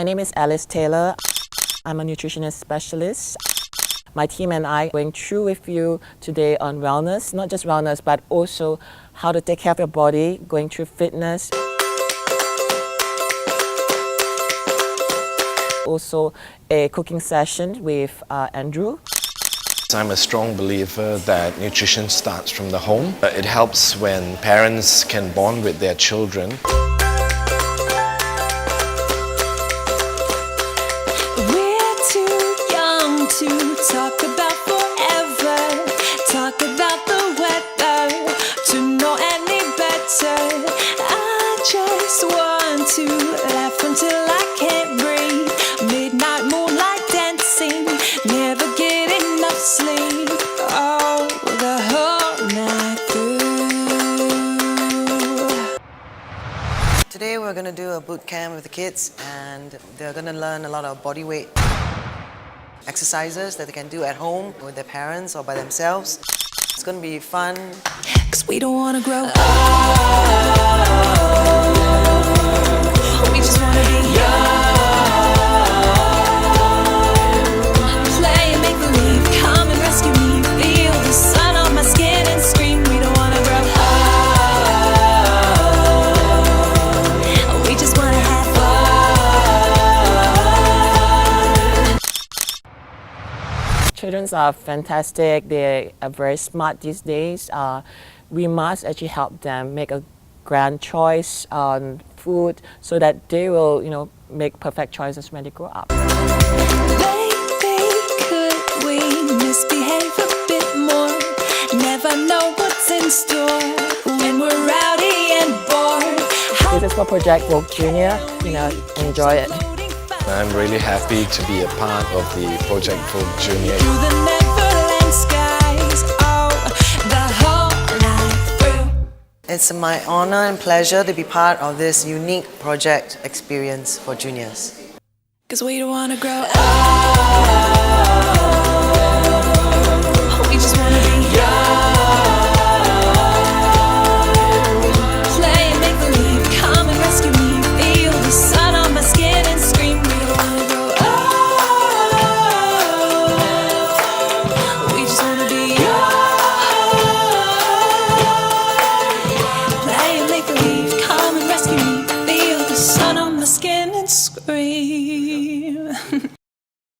my name is Ellis Taylor. I'm a nutritionist specialist. My team and I are going through with you today on wellness, not just wellness, but also how to take care of your body, going through fitness. Also a cooking session with Andrew. I'm a strong believer that nutrition starts from the home. It helps when parents can bond with their children. We're too young to talk about forever, talk about the weather, to know any better. I just want to laugh until I can't breathe. Midnight moonlight dancing, never get enough sleep. Oh, the whole night through. Today we're going to do a boot camp with the kids, and they're going to learn a lot of body weight exercises that they can do at home with their parents or by themselves. It's going to be fun. 'Cause we don't want to grow up. We just want to be young. Play and make believe. Come and rescue me. Feel the sun on my skin and scream. We don't want to grow up. We just want to have fun. Children are fantastic. They are very smart these days. We must actually help them make a grand choice on food so that they will, make perfect choices when they grow up. Baby, could we misbehave a bit more? Never know what's in store when we're rowdy and bored. This is for Project PVJr. Enjoy it. I'm really happy to be a part of the Project PVJr. Through the neverland skies, oh, the whole night through. It's my honor and pleasure to be part of this unique project experience for juniors. 'Cause we don't wanna grow up.